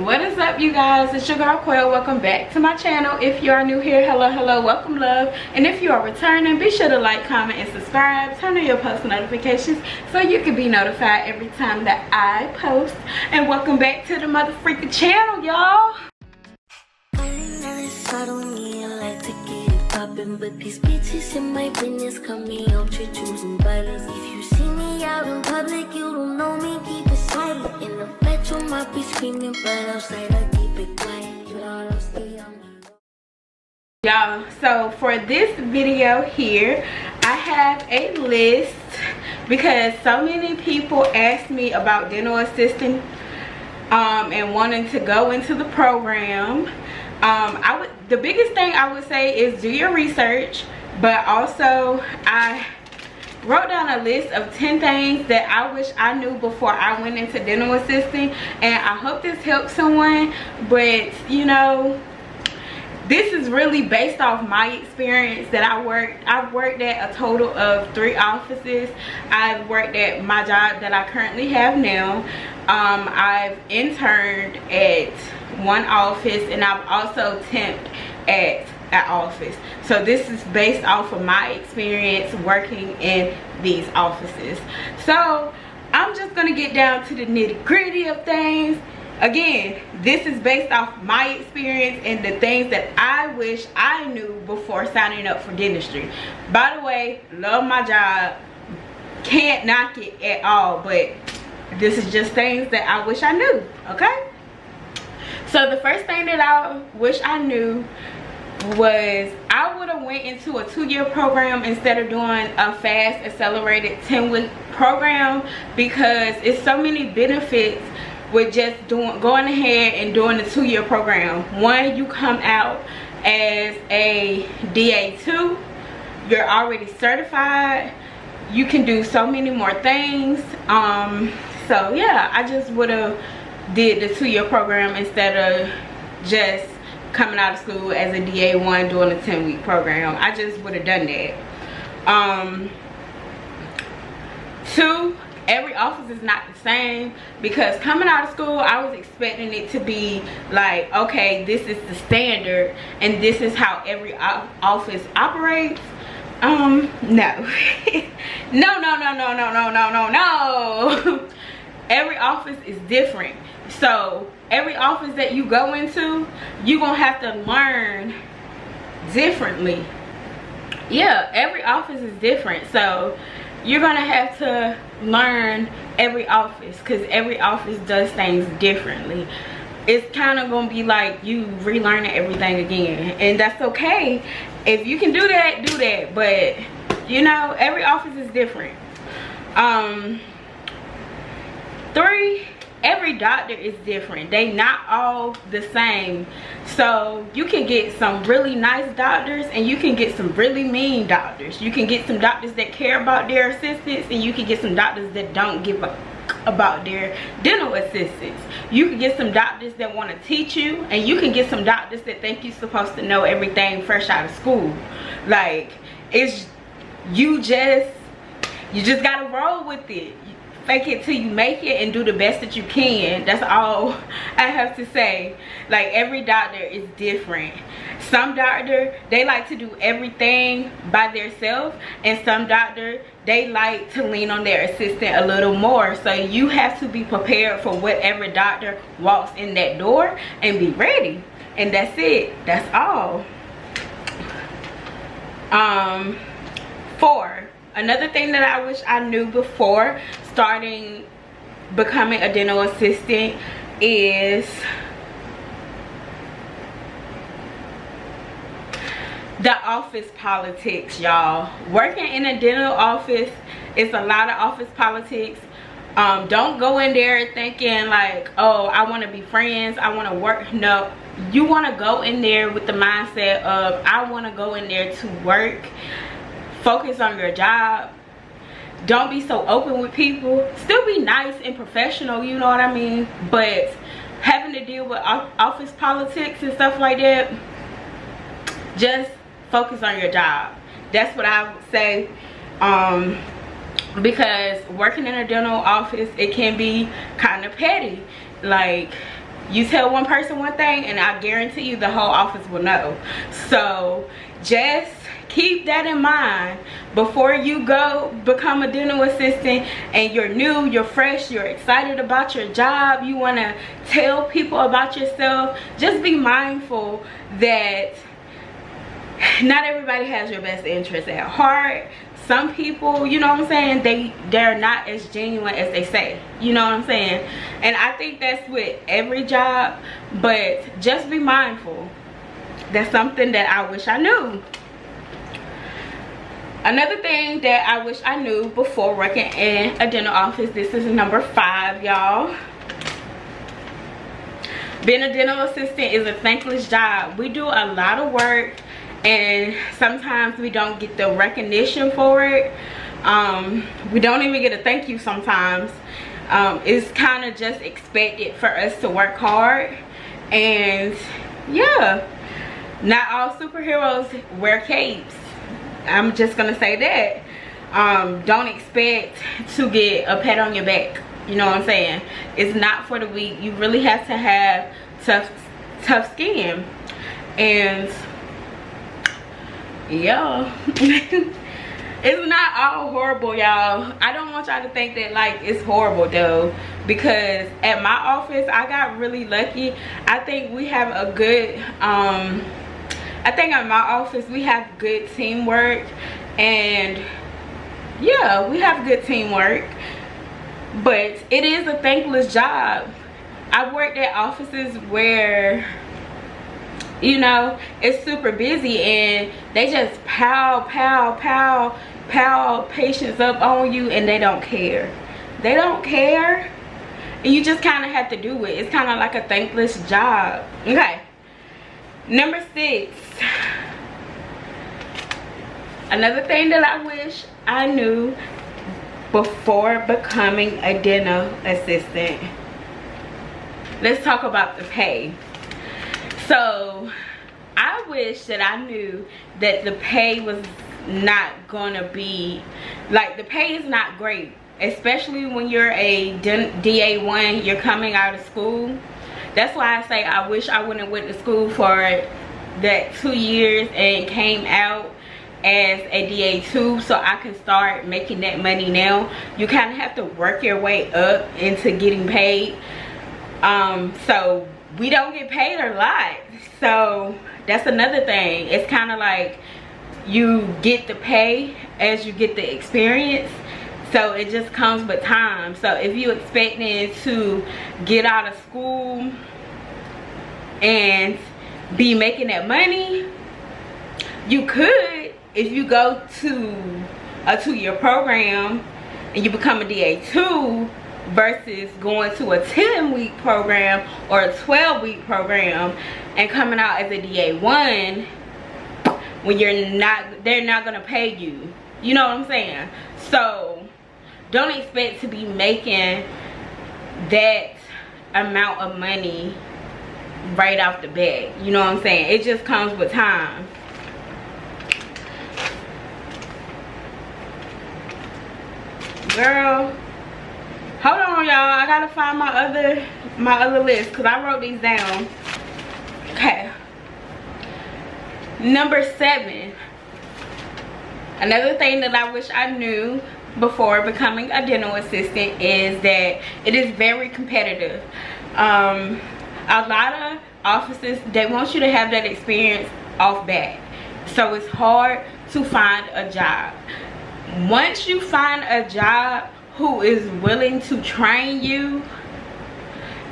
What is up, you guys? It's your girl Quail. Welcome back to my channel. If you are new here, hello, welcome, love. And if you are returning, be sure to like, comment, and subscribe. Turn on your post notifications so you can be notified every time that I post. And welcome back to the motherfucking channel, y'all. But these bitches in my business cut me off to choosing violence. If you see me out in public, you don't know me, keep it silent. In the bedroom, I be screaming, but outside I keep it quiet. You don't stay on me. Y'all, so for this video here, I have a list because so many people asked me about dental assisting and wanting to go into the program. The biggest thing I would say is do your research, but also I wrote down a list of 10 things that I wish I knew before I went into dental assisting, and I hope this helps someone. But you know, this is really based off my experience that I've worked at a total of 3 offices. I've worked at my job that I currently have now. I've interned at 1 office, and I've also temped at an office. So this is based off of my experience working in these offices. So I'm just gonna get down to the nitty-gritty of things. Again, this is based off my experience and the things that I wish I knew before signing up for dentistry. By the way, love my job, can't knock it at all, but this is just things that I wish I knew, okay? So the first thing that I wish I knew was I would have went into a 2-year program instead of doing a fast accelerated 10-week program, because it's so many benefits with just going ahead and doing the 2-year program. One, you come out as a DA2, you're already certified, you can do so many more things. So yeah, I just would have did the 2-year program instead of just coming out of school as a DA1 doing a 10-week program. I just would have done that. 2, every office is not the same, because coming out of school I was expecting it to be like, okay, this is the standard and this is how every office operates. No. No. Every office is different. So every office that you go into, you're gonna have to learn differently. Yeah, every office is different, so you're gonna have to learn every office, because every office does things differently. It's kind of gonna be like you relearning everything again, and that's okay. If you can do that, but you know, every office is different. 3, every doctor is different. They not all the same. So you can get some really nice doctors and you can get some really mean doctors. You can get some doctors that care about their assistants, and you can get some doctors that don't give a about their dental assistants. You can get some doctors that want to teach you, and you can get some doctors that think you're supposed to know everything fresh out of school. Like, it's you just gotta roll with it. Fake it till you make it and do the best that you can. That's all I have to say. Like, every doctor is different. Some doctor, they like to do everything by themselves, and some doctor, they like to lean on their assistant a little more. So you have to be prepared for whatever doctor walks in that door and be ready. And that's it. That's all. 4, another thing that I wish I knew before becoming a dental assistant is the office politics, y'all. Working in a dental office, it's a lot of office politics. Don't go in there thinking like, oh, I want to be friends, I want to work. No, you want to go in there with the mindset of, I want to go in there to work. Focus on your job. Don't be so open with people. Still be nice and professional, you know what I mean? But having to deal with office politics and stuff like that, just focus on your job. That's what I would say. Because working in a dental office, it can be kind of petty. Like, You tell one person one thing and I guarantee you the whole office will know. So just keep that in mind before you go become a dental assistant and you're new, you're fresh, you're excited about your job, you want to tell people about yourself. Just be mindful that not everybody has your best interest at heart. Some people, you know what I'm saying, they're not as genuine as they say, you know what I'm saying. And I think that's with every job, but just be mindful. That's something that I wish I knew. Another thing that I wish I knew before working in a dental office, this is number 5, y'all. Being a dental assistant is a thankless job. We do a lot of work and sometimes we don't get the recognition for it. We don't even get a thank you sometimes. It's kind of just expected for us to work hard. And yeah, not all superheroes wear capes. I'm just gonna say that. Don't expect to get a pat on your back, you know what I'm saying. It's not for the weak. You really have to have tough skin. And yeah, it's not all horrible, y'all. I don't want y'all to think that like it's horrible though, because at my office I got really lucky. I think we have a good I think at my office we have good teamwork, and yeah, we have good teamwork, but it is a thankless job. I've worked at offices where, you know, it's super busy and they just pow patients up on you and they don't care. They don't care, and you just kind of have to do it. It's kind of like a thankless job. Okay, number 6. Another thing that I wish I knew before becoming a dental assistant. Let's talk about the pay. So I wish that I knew that the pay was not gonna be, like, the pay is not great, especially when you're a DA1, you're coming out of school. That's why I say I wish I wouldn't have went to school for that 2 years and came out as a DA2 so I can start making that money now. You kind of have to work your way up into getting paid. So we don't get paid a lot. So that's another thing. It's kind of like you get the pay as you get the experience. So it just comes with time. So if you expecting to get out of school and be making that money, you could if you go to a 2-year program and you become a DA2 versus going to a 10-week program or a 12-week program and coming out as a DA1 when they're not gonna pay you. You know what I'm saying? So don't expect to be making that amount of money right off the bat. You know what I'm saying? It just comes with time. Girl, hold on, y'all. I gotta find my other list because I wrote these down. Okay. Number 7. Another thing that I wish I knew before becoming a dental assistant is that it is very competitive. A lot of offices, they want you to have that experience off bat, so it's hard to find a job. Once you find a job who is willing to train you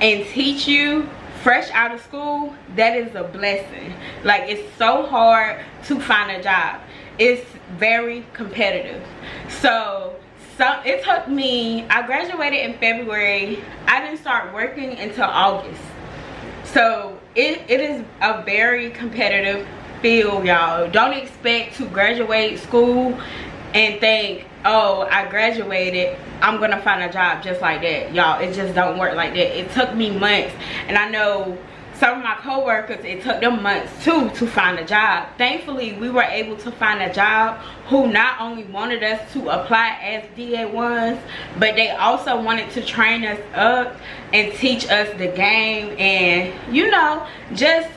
and teach you fresh out of school, that is a blessing. Like, it's so hard to find a job. It's very competitive. So it took me, I graduated in February. I didn't start working until August. So it is a very competitive field, y'all. Don't expect to graduate school and think, oh, I graduated, I'm gonna find a job just like that. Y'all, it just don't work like that. It took me months, and I know some of my co-workers, it took them months too to find a job. Thankfully, we were able to find a job who not only wanted us to apply as DA1s, but they also wanted to train us up and teach us the game and, you know, just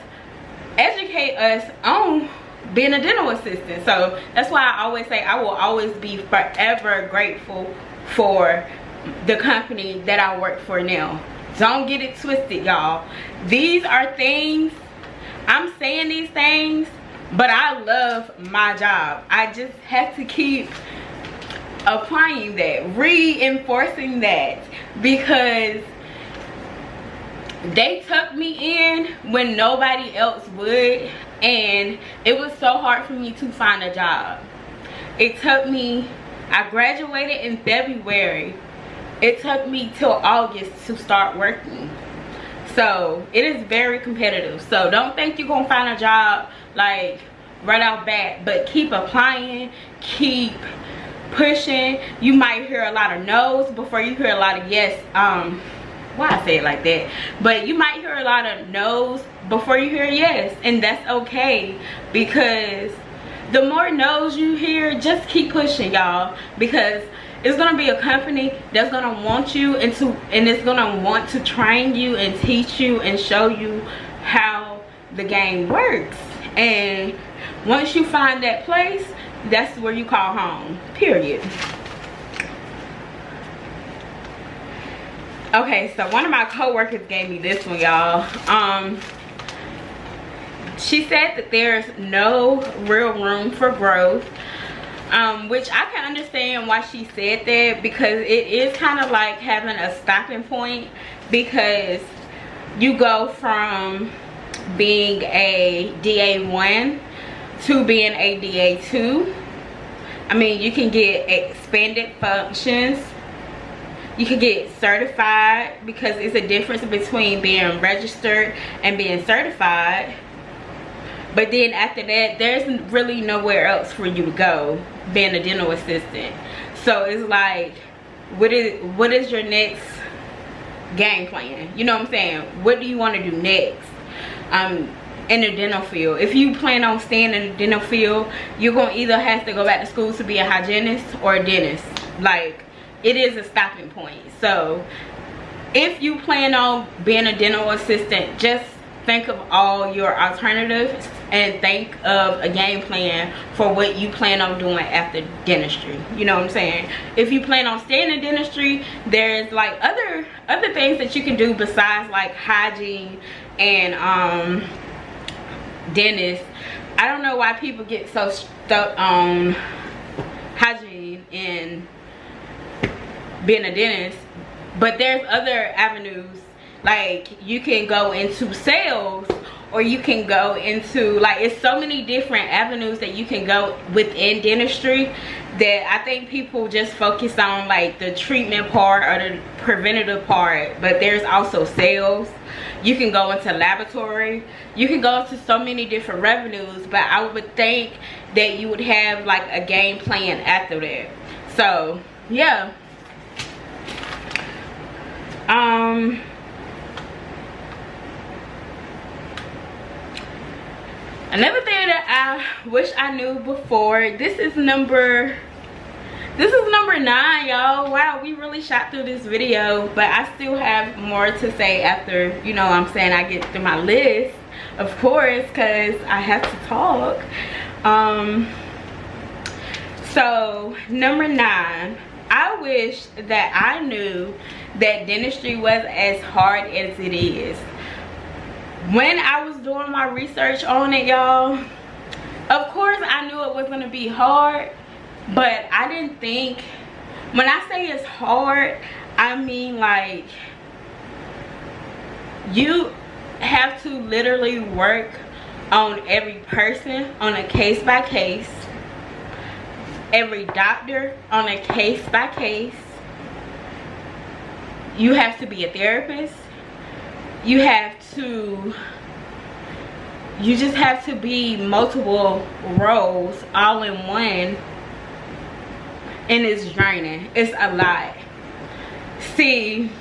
educate us on being a dental assistant. So that's why I always say I will always be forever grateful for the company that I work for now. Don't get it twisted, y'all. These are things, I'm saying these things, but I love my job. I just have to keep applying that, reinforcing that, because they took me in when nobody else would, and it was so hard for me to find a job. It took me, I graduated in February. It took me till August to start working. So it is very competitive. So don't think you're gonna find a job like right out back, but keep applying, keep pushing. You might hear a lot of no's before you hear a lot of yes. Why I say it like that, but you might hear a lot of no's before you hear yes, and that's okay, because the more no's you hear, just keep pushing, y'all, because it's gonna be a company that's gonna want you and it's gonna want to train you and teach you and show you how the game works. And once you find that place, that's where you call home, period. Okay, so one of my co-workers gave me this one, y'all. She said that there's no real room for growth, which I can understand why she said that, because it is kind of like having a stopping point, because you go from being a DA1 to being a DA2. I mean, you can get expanded functions. You can get certified, because it's a difference between being registered and being certified. But then after that, there's really nowhere else for you to go being a dental assistant. So it's like, what is your next game plan? You know what I'm saying? What do you want to do next in the dental field? If you plan on staying in the dental field, you're going to either have to go back to school to be a hygienist or a dentist. Like, it is a stopping point. So if you plan on being a dental assistant, just think of all your alternatives and think of a game plan for what you plan on doing after dentistry. You know what I'm saying? If you plan on staying in dentistry, there's like other things that you can do besides like hygiene and dentist. I don't know why people get so stuck on hygiene and being a dentist, but there's other avenues. Like, you can go into sales, or you can go into, like, it's so many different avenues that you can go within dentistry that I think people just focus on like the treatment part or the preventative part, but there's also sales. You can go into laboratory, you can go into so many different revenues, but I would think that you would have like a game plan after that. So yeah, another thing that I wish I knew before, this is number 9, y'all. Wow, we really shot through this video, but I still have more to say after, you know what I'm saying, I get through my list, of course, because I have to talk. So number 9, I wish that I knew that dentistry was as hard as it is. When I was doing my research on it, y'all, of course I knew it was gonna be hard, but I didn't think, when I say it's hard, I mean like you have to literally work on every person on a case by case, every doctor on a case by case. You have to be a therapist. You just have to be multiple roles all in one, and it's draining. It's a lot. See,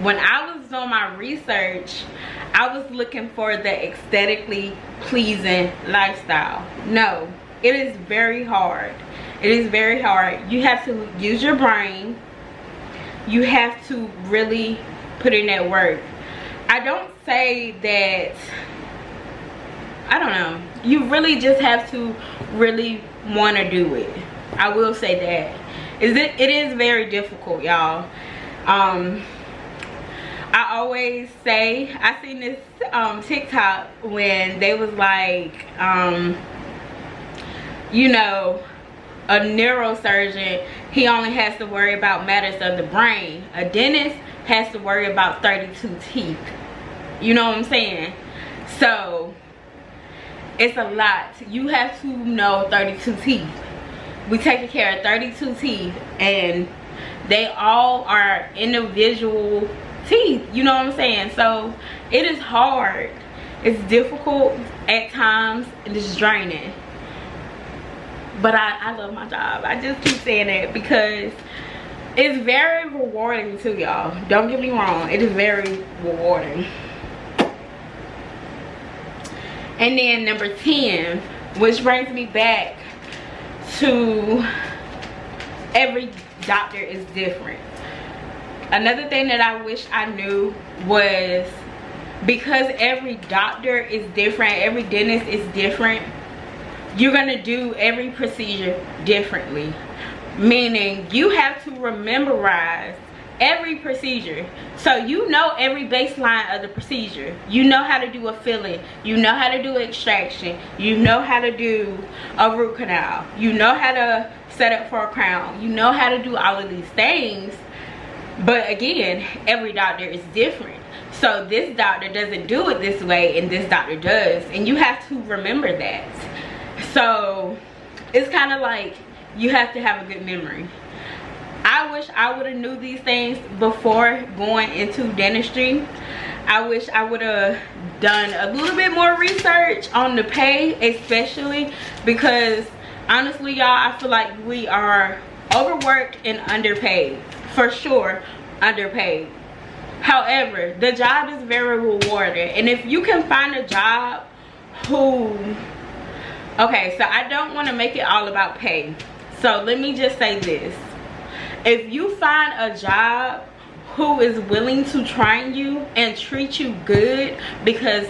when I was doing my research, I was looking for the aesthetically pleasing lifestyle. No, it is very hard. It is very hard. You have to use your brain. You have to really put in that work. I don't say that, I don't know, you really just have to really want to do it. I will say that. It is very difficult, y'all. I always say, I seen this TikTok when they was like, you know, a neurosurgeon, he only has to worry about matters of the brain. A dentist has to worry about 32 teeth. You know what I'm saying? So it's a lot. You have to know 32 teeth. We taking care of 32 teeth, and they all are individual teeth. You know what I'm saying? So it is hard. It's difficult at times, and it's draining. But I love my job. I just keep saying that because it's very rewarding too, y'all. Don't get me wrong. It is very rewarding. And then number 10, which brings me back to every doctor is different. Another thing that I wish I knew was, because every doctor is different, every dentist is different, you're gonna do every procedure differently. Meaning you have to memorize every procedure. So you know every baseline of the procedure. You know how to do a filling. You know how to do extraction. You know how to do a root canal. You know how to set up for a crown. You know how to do all of these things. But again, every doctor is different. So this doctor doesn't do it this way and this doctor does. And you have to remember that. So it's kind of like you have to have a good memory. I wish I would have knew these things before going into dentistry. I wish I would have done a little bit more research on the pay, especially because honestly, y'all, I feel like we are overworked and underpaid. For sure, underpaid. However, the job is very rewarding. And if you can find a job who... Okay, so I don't want to make it all about pay. So let me just say this. If you find a job who is willing to train you and treat you good, because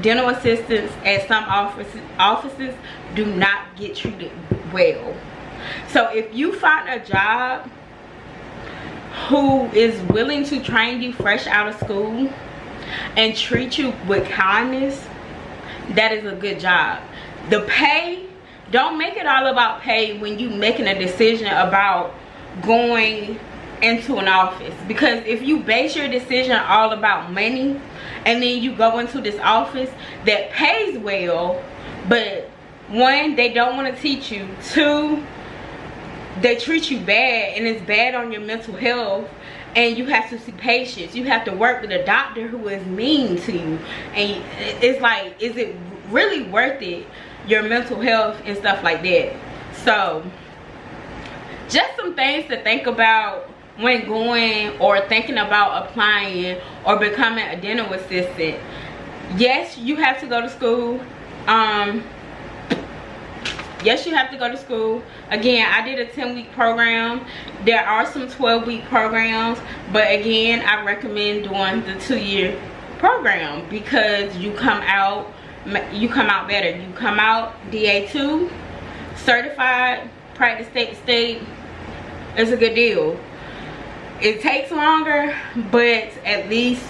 dental assistants at some offices do not get treated well. So if you find a job who is willing to train you fresh out of school and treat you with kindness, that is a good job. The pay, don't make it all about pay when you making a decision about going into an office. Because if you base your decision all about money and then you go into this office that pays well, but one, they don't want to teach you, two, they treat you bad and it's bad on your mental health, and you have to see patients, you have to work with a doctor who is mean to you, and it's like, is it really worth it, your mental health and stuff like that? So just some things to think about when going or thinking about applying or becoming a dental assistant. Yes, you have to go to school. Yes, you have to go to school. Again, I did a 10-week program. There are some 12-week programs, but again, I recommend doing the 2-year program because you come out better. You come out DA2 certified, practice state to state. It's a good deal. It takes longer, but at least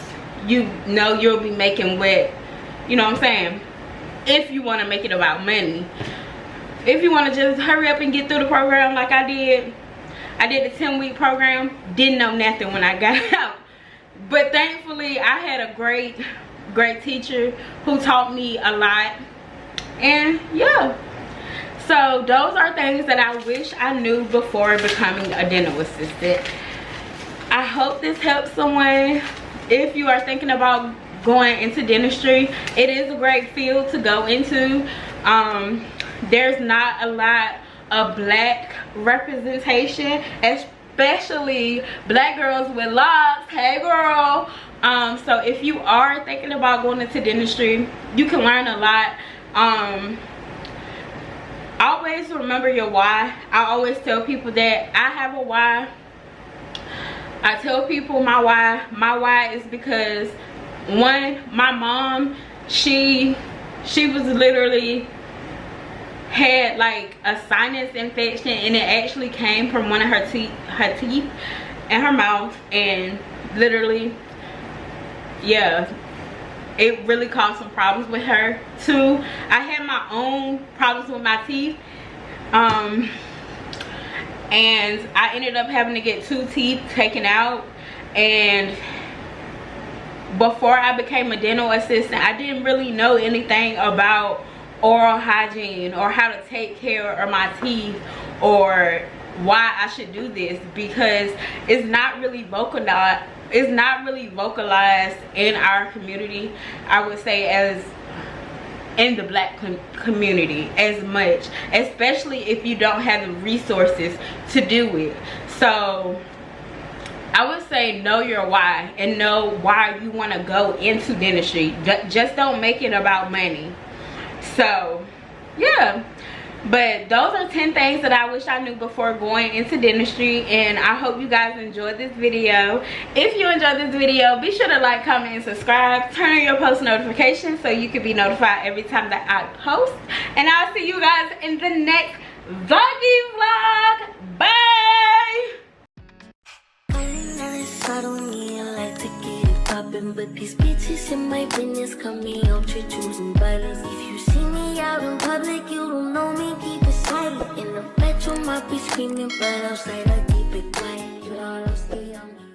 you know you'll be making what, you know what I'm saying, if you want to make it about money. If you want to just hurry up and get through the program like I did a 10-week program, didn't know nothing when I got out, but thankfully I had a great teacher who taught me a lot. And yeah, so those are things that I wish I knew before becoming a dental assistant. I hope this helps someone. If you are thinking about going into dentistry, it is a great field to go into. There's not a lot of black representation, especially black girls with locks. Hey girl. So if you are thinking about going into dentistry, you can learn a lot. Always remember your why. I always tell people that I have a why. I tell people my why. My why is because, one, my mom, she was literally had like a sinus infection, and it actually came from one of her teeth and her mouth, and literally, yeah, it really caused some problems with her. Two, I had my own problems with my teeth, and I ended up having to get 2 teeth taken out. And before I became a dental assistant, I didn't really know anything about oral hygiene or how to take care of my teeth or why I should do this, because it's not really vocalized in our community, I would say, as in the black community as much, especially if you don't have the resources to do it. So I would say know your why and know why you want to go into dentistry. Just don't make it about money. So yeah, but those are 10 things that I wish I knew before going into dentistry, and I hope you guys enjoyed this video. If you enjoyed this video, be sure to like, comment, and subscribe. Turn on your post notifications so you can be notified every time that I post, and I'll see you guys in the next vlog. Bye. I don't need like to get it poppin', but these bitches in my business cut me off to choosing violence. If you see me out in public, you don't know me, keep it silent. In the bedroom, I be screaming, but outside I keep it quiet. You know, I don't stay on me.